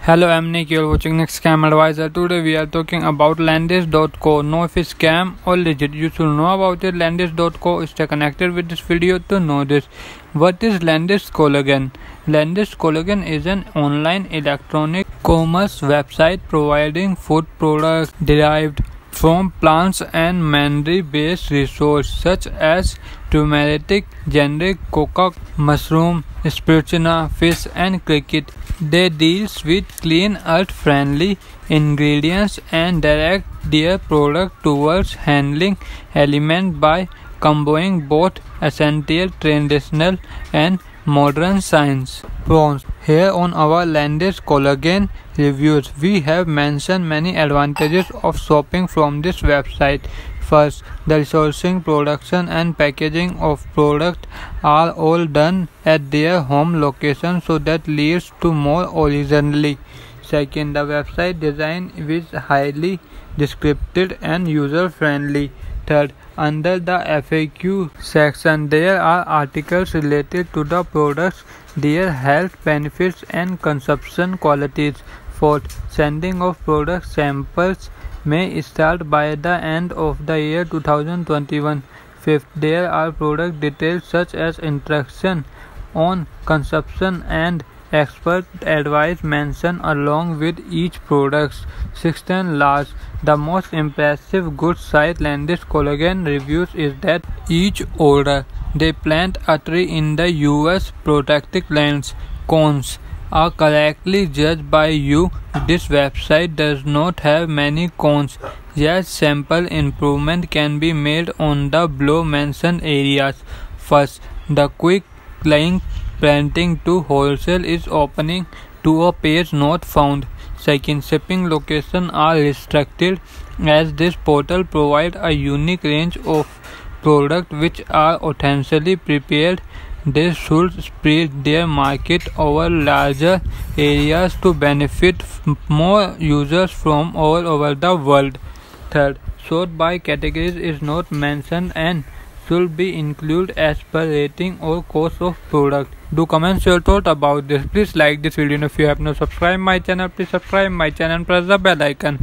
Hello, I'm Nick. You're watching Next Scam Advisor. Today we are talking about Lendis.co. Know if it's scam or legit. You should know about it. Lendis.co. Stay connected with this video to know this. What is Lendis Collagen? Lendis Collagen is an online electronic commerce website providing food products derived from plants and mineral-based resources such as turmeric, generic coca, mushroom, spirulina, fish, and cricket. They deal with clean, earth-friendly ingredients and direct their product towards handling elements by combining both essential traditional and modern science. Pros. Here on our Lendis Collagen reviews, we have mentioned many advantages of shopping from this website. First, the resourcing, production and packaging of product are all done at their home location, so that leads to more originality. Second, the website design is highly descriptive and user-friendly. Third, under the FAQ section, there are articles related to the products, their health benefits and consumption qualities. Fourth, sending of product samples may start by the end of the year 2021. Fifth, there are product details such as instruction on consumption and expert advice mentioned along with each product. Sixth and last, the most impressive good site Lendis Collagen reviews is that each order they plant a tree in the US protected lands. Cons are correctly judged by you. This website does not have many cons, yet sample improvement can be made on the below mentioned areas. First, the quick link printing to wholesale is opening to a page not found. Second, shipping locations are restricted as this portal provides a unique range of products which are authentically prepared. They should spread their market over larger areas to benefit more users from all over the world. Third, sort by categories is not mentioned and should be included as per rating or cost of product. Do comment your thought about this. Please like this video, and if you have not subscribed my channel, please subscribe my channel and press the bell icon.